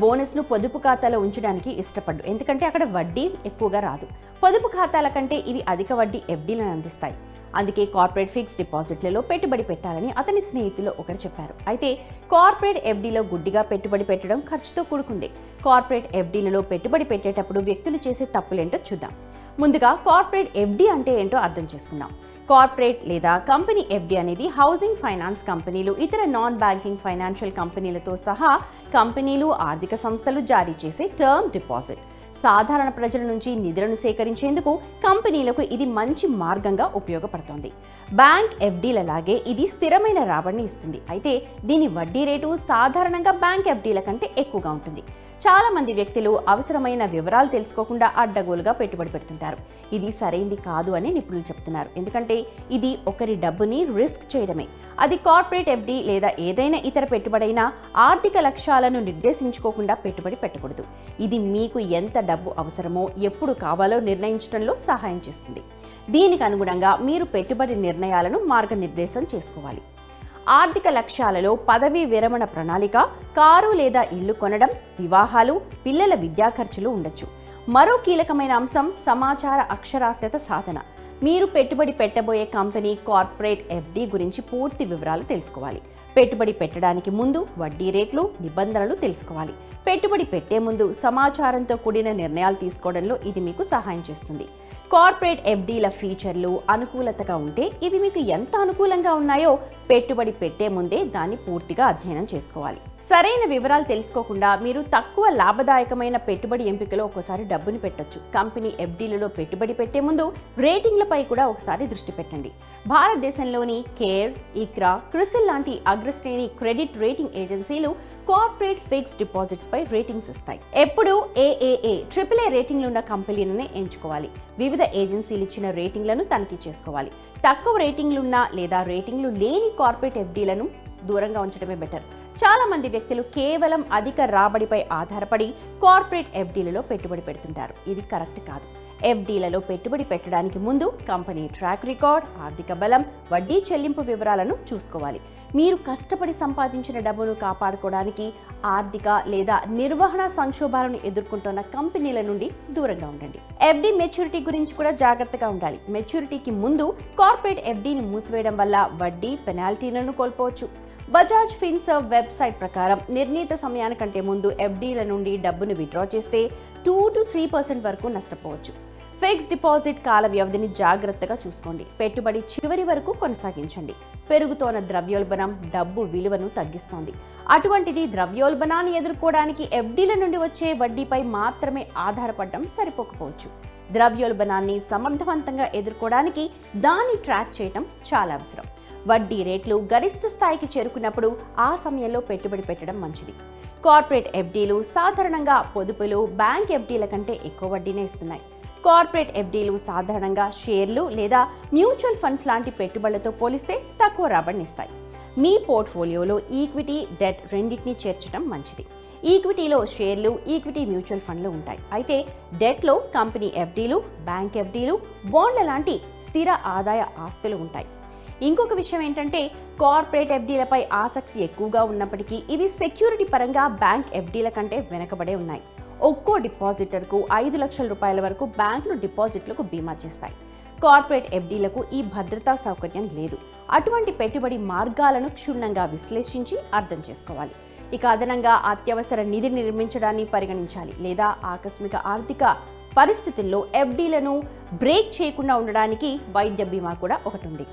బోనస్ను పొదుపు ఖాతాలో ఉంచడానికి ఇష్టపడ్డు, ఎందుకంటే అక్కడ వడ్డీ ఎక్కువగా రాదు. పొదుపు ఖాతాల కంటే ఇవి అధిక వడ్డీ ఎఫ్డీలను అందిస్తాయి. అందుకే కార్పొరేట్ ఫిక్స్డ్ డిపాజిట్లలో పెట్టుబడి పెట్టాలని అతని స్నేహితులు ఒకరు చెప్పారు. అయితే కార్పొరేట్ ఎఫ్డీలో గుడ్డిగా పెట్టుబడి పెట్టడం ఖర్చుతో కూడుకుంది. కార్పొరేట్ ఎఫ్డీలలో పెట్టుబడి పెట్టేటప్పుడు వ్యక్తులు చేసే తప్పులేంటో చూద్దాం. ముందుగా కార్పొరేట్ ఎఫ్డీ అంటే ఏంటో అర్థం చేసుకుందాం. కార్పొరేట్ లేదా కంపెనీ ఎఫ్డీ అనేది హౌసింగ్ ఫైనాన్స్ కంపెనీలు, ఇతర నాన్ బ్యాంకింగ్ ఫైనాన్షియల్ కంపెనీలతో సహా కంపెనీలు, ఆర్థిక సంస్థలు జారీ చేసే టర్మ్ డిపాజిట్. సాధారణ ప్రజల నుంచి నిధులను సేకరించేందుకు కంపెనీలకు ఇది మంచి మార్గంగా ఉపయోగపడుతుంది. బ్యాంక్ ఎఫ్డీలలాగే ఇది స్థిరమైన రాబడిని ఇస్తుంది. అయితే దీని వడ్డీ రేటు సాధారణంగా బ్యాంక్ ఎఫ్డీల కంటే ఎక్కువగా ఉంటుంది. చాలా మంది వ్యక్తులు అవసరమైన వివరాలు తెలుసుకోకుండా అడ్డగోలుగా పెట్టుబడి పెడుతుంటారు. ఇది సరైంది కాదు అని నిపుణులు చెప్తున్నారు. ఎందుకంటే ఇది ఒకరి డబ్బుని రిస్క్ చేయడమే. అది కార్పొరేట్ ఎఫ్డీ లేదా ఏదైనా ఇతర పెట్టుబడైనా ఆర్థిక లక్ష్యాలను నిర్దేశించుకోకుండా పెట్టుబడి పెట్టకూడదు. ఇది మీకు ఎంత డబ్బు అవసరమో, ఎప్పుడు కావాలో నిర్ణయించడంలో సహాయం చేస్తుంది. దీనికి అనుగుణంగా మీరు పెట్టుబడి నిర్ణయాలను మార్గనిర్దేశం చేసుకోవాలి. ఆర్థిక లక్ష్యాలలో పదవీ విరమణ ప్రణాళిక, కారు లేదా ఇల్లు కొనడం, వివాహాలు, పిల్లల విద్యా ఖర్చులు ఉండొచ్చు. మరో కీలకమైన అంశం సమాచార అక్షరాస్యత సాధన. మీరు పెట్టుబడి పెట్టబోయే కంపెనీ కార్పొరేట్ ఎఫ్డీ గురించి పూర్తి వివరాలు తెలుసుకోవాలి. పెట్టుబడి పెట్టడానికి ముందు వడ్డీ రేట్లు, నిబంధనలు తెలుసుకోవాలి. పెట్టుబడి పెట్టే ముందు సమాచారంతో కూడిన నిర్ణయాలు తీసుకోవడంలో ఇది మీకు సహాయం చేస్తుంది. కార్పొరేట్ ఎఫ్డీల ఫీచర్లు అనుకూలతగా ఉంటే ఇవి మీకు ఎంత అనుకూలంగా ఉన్నాయో పెట్టుబడి పెట్టే ముందే దాన్ని పూర్తిగా అధ్యయనం చేసుకోవాలి. సరైన వివరాలు తెలుసుకోకుండా మీరు తక్కువ లాభదాయకమైన పెట్టుబడి ఎంపికలో ఒక్కోసారి డబ్బుని పెట్టొచ్చు. కంపెనీ ఎఫ్డీలలో పెట్టుబడి పెట్టే ముందు రేటింగ్లపై కూడా ఒకసారి దృష్టి పెట్టండి. భారతదేశంలోని కేర్, ఇక్రా, క్రిసిల్ లాంటి అగ్రశ్రేణి క్రెడిట్ రేటింగ్ ఏజెన్సీలు కార్పొరేట్ ఫిక్స్డ్ డిపాజిట్స్ పై రేటింగ్స్ ఇస్తాయి. ఎప్పుడు AAA, AAA రేటింగ్లు ఉన్న కంపెనీలనే ఎంచుకోవాలి. వివిధ ఏజెన్సీలు ఇచ్చిన రేటింగ్లను తనిఖీ చేసుకోవాలి. తక్కువ రేటింగ్లున్న లేదా రేటింగ్లు లేని కార్పొరేట్ ఎఫ్డీలను దూరంగా ఉంచడమే బెటర్. చాలా మంది వ్యక్తులు కేవలం అధిక రాబడిపై ఆధారపడి కార్పొరేట్ ఎఫ్డీలలో పెట్టుబడి పెడుతుంటారు. ఇది కరెక్ట్ కాదు. ఎఫ్డీలలో పెట్టుబడి పెట్టడానికి ముందు కంపెనీ ట్రాక్ రికార్డ్, ఆర్థిక బలం, వడ్డీ చెల్లింపు వివరాలను చూసుకోవాలి. మీరు కష్టపడి సంపాదించిన డబ్బును కాపాడుకోవడానికి ఆర్థిక లేదా నిర్వహణ సంక్షోభాలను ఎదుర్కొంటున్న కంపెనీల నుండి దూరంగా ఉండండి. ఎఫ్డీ మెచ్యూరిటీ గురించి కూడా జాగ్రత్తగా ఉండాలి. మెచ్యూరిటీకి ముందు కార్పొరేట్ ఎఫ్డీని మూసివేయడం వల్ల వడ్డీ పెనాల్టీలను కోల్పోవచ్చు. బజాజ్ ఫిన్సర్వ్ వెబ్సైట్ ప్రకారం నిర్ణీత సమయానికంటే ముందు ఎఫ్డీల నుండి డబ్బును విత్డ్రా చేస్తే 2 to 3% వరకు నష్టపోవచ్చు. ఫిక్స్డ్ డిపాజిట్ కాల వ్యవధిని జాగ్రత్తగా చూసుకోండి. పెట్టుబడి చివరి వరకు కొనసాగించండి. పెరుగుతోన్న ద్రవ్యోల్బణం డబ్బు విలువను తగ్గిస్తోంది. అటువంటిది ద్రవ్యోల్బణాన్ని ఎదుర్కోవడానికి ఎఫ్డీల నుండి వచ్చే వడ్డీపై మాత్రమే ఆధారపడడం సరిపోకపోవచ్చు. ద్రవ్యోల్బణాన్ని సమర్థవంతంగా ఎదుర్కోవడానికి దాన్ని ట్రాక్ చేయడం చాలా అవసరం. వడ్డీ రేట్లు గరిష్ట స్థాయికి చేరుకున్నప్పుడు ఆ సమయంలో పెట్టుబడి పెట్టడం మంచిది. కార్పొరేట్ ఎఫ్డీలు సాధారణంగా పొదుపులు, బ్యాంక్ ఎఫ్డీల కంటే ఎక్కువ వడ్డీనే ఇస్తున్నాయి. కార్పొరేట్ ఎఫ్డీలు సాధారణంగా షేర్లు లేదా మ్యూచువల్ ఫండ్స్ లాంటి పెట్టుబడులతో పోలిస్తే తక్కువ రాబడినిస్తాయి. మీ పోర్ట్ఫోలియోలో ఈక్విటీ, డెట్ రెండింటినీ చేర్చడం మంచిది. ఈక్విటీలో షేర్లు, ఈక్విటీ మ్యూచువల్ ఫండ్లు ఉంటాయి. అయితే డెట్లో కంపెనీ ఎఫ్డీలు, బ్యాంక్ ఎఫ్డీలు, బాండ్ల లాంటి స్థిర ఆదాయ ఆస్తులు ఉంటాయి. ఇంకొక విషయం ఏంటంటే కార్పొరేట్ ఎఫ్డీలపై ఆసక్తి ఎక్కువగా ఉన్నప్పటికీ ఇవి సెక్యూరిటీ పరంగా బ్యాంక్ ఎఫ్డీల కంటే వెనకబడే ఉన్నాయి. ఒక్కో డిపాజిటర్కు 5 లక్షల రూపాయల వరకు బ్యాంకులు డిపాజిట్లకు బీమా చేస్తాయి. కార్పొరేట్ ఎఫ్డీలకు ఈ భద్రతా సౌకర్యం లేదు. అటువంటి పెట్టుబడి మార్గాలను క్షుణ్ణంగా విశ్లేషించి అర్థం చేసుకోవాలి. ఇక అదనంగా అత్యవసర నిధిని నిర్మించడాన్ని పరిగణించాలి, లేదా ఆకస్మిక ఆర్థిక పరిస్థితుల్లో ఎఫ్డీలను బ్రేక్ చేయకుండా ఉండడానికి వైద్య బీమా కూడా ఒకటి ఉంది.